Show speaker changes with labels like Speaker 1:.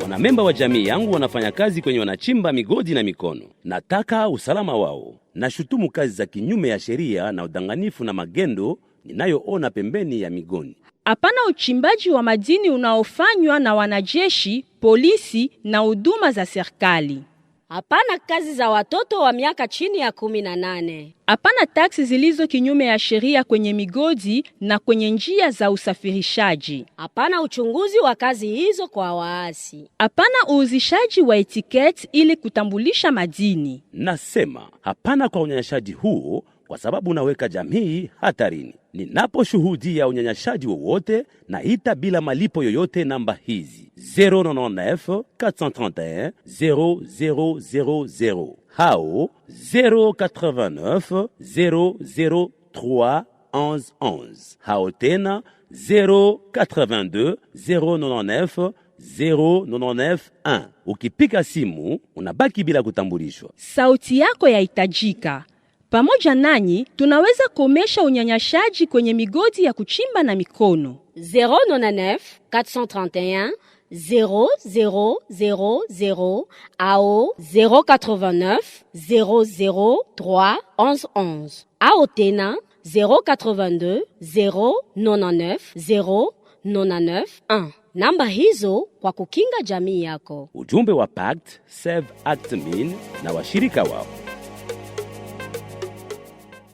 Speaker 1: Wanamemba wa jamii yangu wanafanya kazi kwenye wanachimba migodi na mikono. Nataka usalama wao. Nashutumu kazi za kinyume ya sheria na udanganifu na magendo ninayoona pembeni ya migodi.
Speaker 2: Hapana uchimbaji wa madini unaofanywa na wanajeshi, polisi na huduma za serikali.
Speaker 3: Hapana kazi za watoto wa miaka chini ya 18.
Speaker 2: Hapana taksi zilizo kinyume ya sheria kwenye migodi na kwenye njia za usafirishaji.
Speaker 3: Hapana uchunguzi wa kazi hizo kwa waasi.
Speaker 2: Hapana uuzishaji wa etiketi ili kutambulisha madini.
Speaker 1: Nasema hapana kwa unyanyashaji huo kwa sababu unaweka jamii hatarini. Ninaposhuhudia unyanyashaji wowote naita bila malipo yoyote namba hizi 099 431 0000 hao 089 003 1111 hao tena 082 099 0991. Ukipika simu unabaki bila kutambulishwa.
Speaker 2: Sauti yako yahitajika. Pamoja nanyi tunaweza komesha unyanyashaji kwenye migodi ya kuchimba na mikono.
Speaker 3: 099 431 0000 au 089 003 1111 au tena 082 099 0991. Namba hizo kwa kukinga jamii yako.
Speaker 1: Ujumbe wa Pact, Save Act Min na washirika wao.